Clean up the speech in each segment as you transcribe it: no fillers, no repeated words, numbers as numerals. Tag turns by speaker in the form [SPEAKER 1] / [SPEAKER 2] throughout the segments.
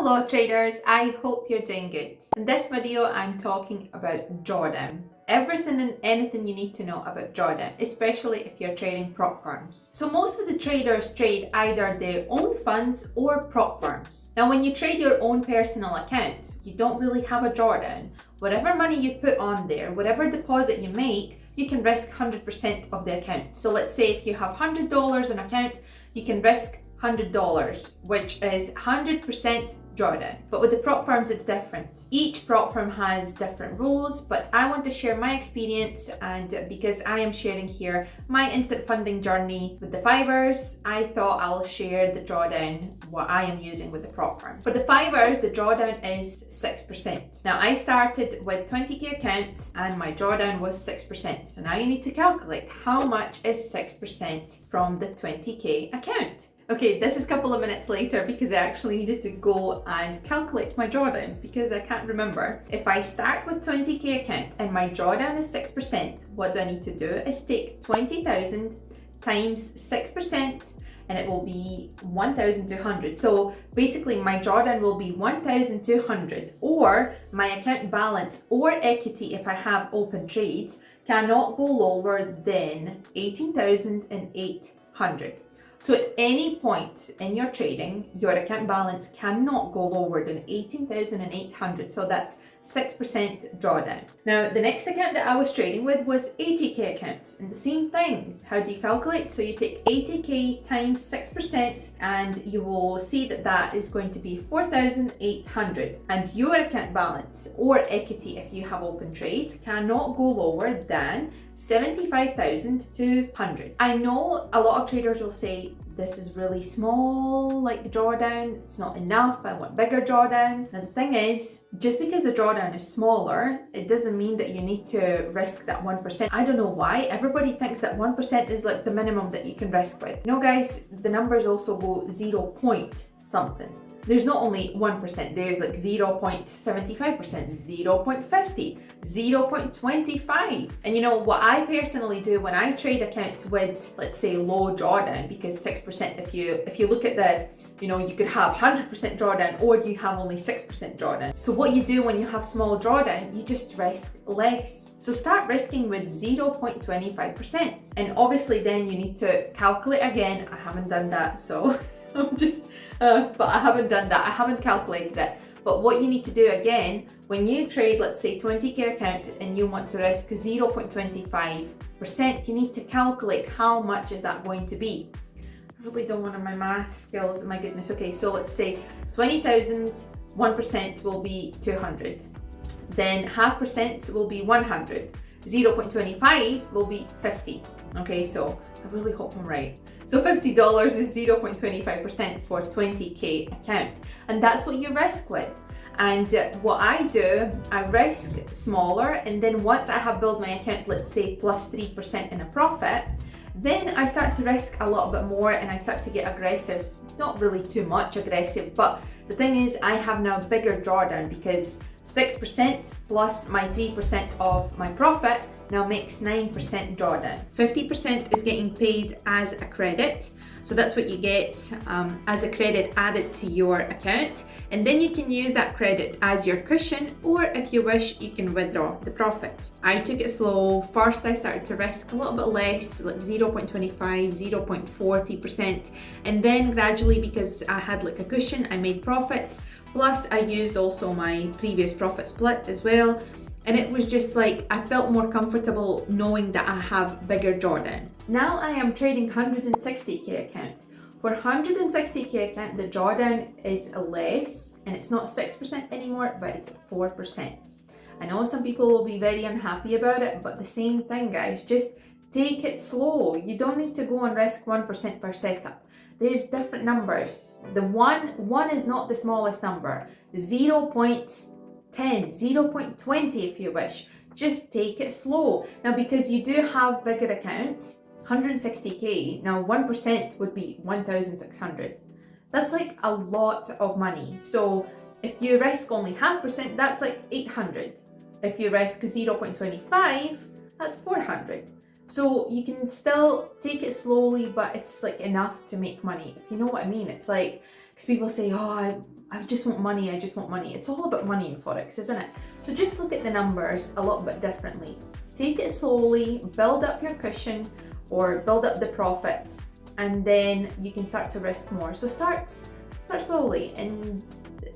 [SPEAKER 1] Hello traders, I hope you're doing good. In this video I'm talking about drawdown. Everything and anything you need to know about drawdown, especially if you're trading prop firms. So most of the traders trade either their own funds or prop firms. Now when you trade your own personal account, you don't really have a drawdown. Whatever money you put on there, whatever deposit you make, you can risk 100% of the account. So let's say if you have $100 in account, you can risk $100, which is 100% drawdown. But with the prop firms, it's different. Each prop firm has different rules, but I want to share my experience, and because I am sharing here my instant funding journey with the 5ers, I thought I'll share the drawdown, what I am using with the prop firm. For the 5ers, the drawdown is 6%. Now I started with 20k account and my drawdown was 6%. So now you need to calculate how much is 6% from the 20k account. Okay, this is a couple of minutes later because I actually needed to go and calculate my drawdowns because I can't remember. If I start with 20k account and my drawdown is 6%, what do I need to do is take 20,000 times 6% and it will be 1,200. So basically my drawdown will be 1,200, or my account balance or equity if I have open trades cannot go lower than 18,800. So at any point in your trading, your account balance cannot go lower than 18,800. So that's 6% drawdown. Now, the next account that I was trading with was 80k account, and the same thing. How do you calculate? So you take 80k times 6%, and you will see that that is going to be 4,800. And your account balance or equity, if you have open trades, cannot go lower than 75,200. I know a lot of traders will say, this is really small, like the drawdown, it's not enough, I want bigger drawdown. And the thing is, just because the drawdown is smaller, it doesn't mean that you need to risk that 1%. I don't know why, everybody thinks that 1% is like the minimum that you can risk with. No guys, the numbers also go 0 point something. There's not only 1%, there's like 0.75%, 0.50, 0.25. And you know what I personally do when I trade account with, let's say, low drawdown, because 6%, if you look at the, you could have 100% drawdown or you have only 6% drawdown. So what you do when you have small drawdown, you just risk less. So start risking with 0.25%. And obviously then you need to calculate again. I haven't done that, so I'm just, but I haven't done that. I haven't calculated it. But what you need to do again, when you trade, let's say 20k account and you want to risk 0.25%, you need to calculate how much is that going to be. I really don't want my math skills, my goodness. Okay, so let's say 20,000, 1% will be 200. Then 0.5% will be 100. 0.25 will be 50. Okay, so I really hope I'm right. So $50 is 0.25% for 20k account, and that's what you risk with. And what I do, I risk smaller, and then once I have built my account, let's say plus 3% in a profit, then I start to risk a little bit more and I start to get aggressive. Not really too much aggressive, but the thing is I have now bigger drawdown because 6% plus my 3% of my profit now makes 9% drawdown. 50% is getting paid as a credit. So that's what you get as a credit added to your account. And then you can use that credit as your cushion, or if you wish, you can withdraw the profits. I took it slow. First, I started to risk a little bit less, like 0.25, 0.40%. And then gradually, because I had like a cushion, I made profits. Plus, I used also my previous profit split as well. And it was just like, I felt more comfortable knowing that I have bigger drawdown. Now I am trading 160k account. For 160k account, the drawdown is less, and it's not 6% anymore, but it's 4%. I know some people will be very unhappy about it, but the same thing, guys, just take it slow. You don't need to go and risk 1% per setup. There's different numbers. The one is not the smallest number. 0.10, 0.20 if you wish. Just take it slow. Now, because you do have bigger account, 160k, now 1% would be 1,600. That's like a lot of money. So if you risk only 0.5%, that's like 800. If you risk 0.25, that's 400. So you can still take it slowly, but it's like enough to make money, if you know what I mean. It's like, because people say, oh, I just want money, I just want money. It's all about money in Forex, isn't it? So just look at the numbers a little bit differently. Take it slowly, build up your cushion or build up the profit, and then you can start to risk more. So start slowly, and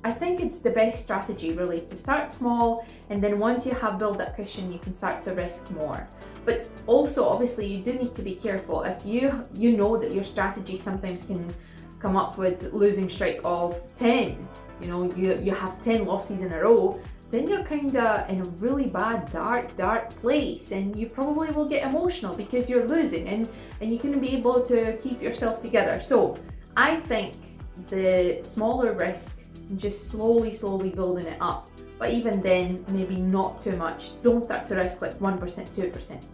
[SPEAKER 1] I think it's the best strategy really to start small, and then once you have built that cushion, you can start to risk more. But also, obviously, you do need to be careful. If you know that your strategy sometimes can come up with losing streak of 10, you have 10 losses in a row, then you're kind of in a really bad, dark place, and you probably will get emotional because you're losing, and you couldn't be able to keep yourself together. So I think the smaller risk, just slowly building it up, but even then maybe not too much. Don't start to risk like 1%, 2%.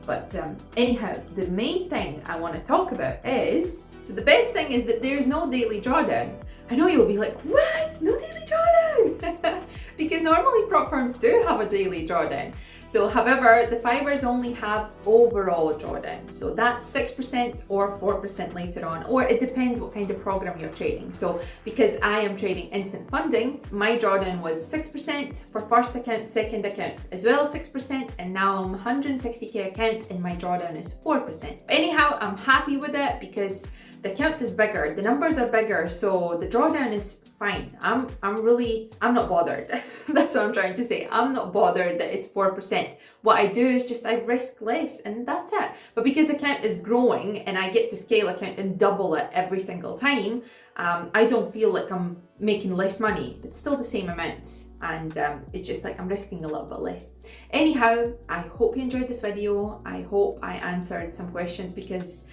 [SPEAKER 1] But anyhow, the main thing I want to talk about is, so the best thing is that there's no daily drawdown. I know you'll be like, what? No daily drawdown? Because normally prop firms do have a daily drawdown. So however, the 5ers only have overall drawdown. So that's 6% or 4% later on, or it depends what kind of program you're trading. So because I am trading instant funding, my drawdown was 6% for first account, second account, as well as 6%, and now I'm 160k account and my drawdown is 4%. Anyhow, I'm happy with it because the account is bigger, the numbers are bigger, so the drawdown is fine. I'm not bothered. That's what I'm trying to say. I'm not bothered that it's 4%. What I do is just I risk less, and that's it. But because account is growing and I get to scale account and double it every single time, I don't feel like I'm making less money. It's still the same amount, and it's just like I'm risking a little bit less. Anyhow, I hope you enjoyed this video. I hope I answered some questions, because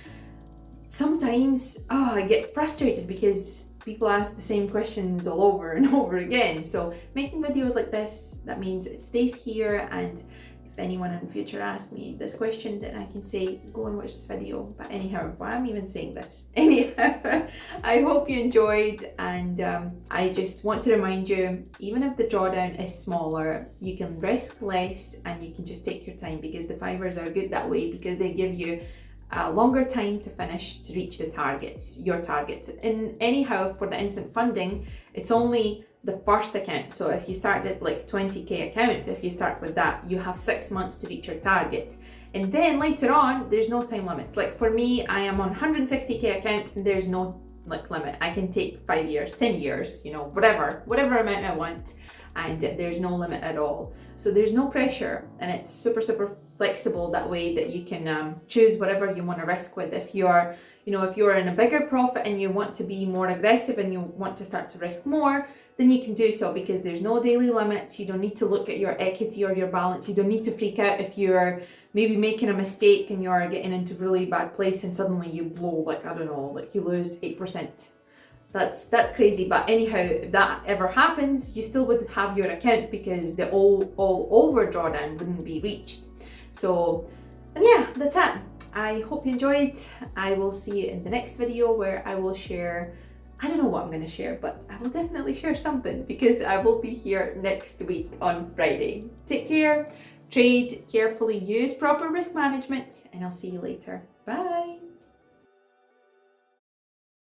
[SPEAKER 1] sometimes I get frustrated because people ask the same questions all over and over again. So making videos like this, that means it stays here, and if anyone in the future asks me this question, then I can say, go and watch this video. But anyhow, why am I even saying this? Anyhow, I hope you enjoyed, and I just want to remind you, even if the drawdown is smaller, you can risk less and you can just take your time, because the 5ers are good that way, because they give you a longer time to finish to reach the targets, your targets. And anyhow, for the instant funding, it's only the first account. So if you start at like 20k account, if you start with that, you have 6 months to reach your target. And then later on, there's no time limits. Like for me, I am on 160k account and there's no like limit. I can take 5 years, 10 years, whatever amount I want, and there's no limit at all. So there's no pressure, and it's super flexible that way, that you can choose whatever you want to risk with. If you're in a bigger profit and you want to be more aggressive and you want to start to risk more, then you can do so, because there's no daily limits. You don't need to look at your equity or your balance. You don't need to freak out if you're maybe making a mistake and you're getting into really bad place and suddenly you blow, like, I don't know, like you lose 8%. That's crazy. But anyhow, if that ever happens, you still would have your account, because the all over drawdown wouldn't be reached. So, and yeah, that's it. I hope you enjoyed. I will see you in the next video, where I will share, I don't know what I'm going to share, but I will definitely share something, because I will be here next week on Friday. Take care, trade carefully, use proper risk management, and I'll see you later. Bye.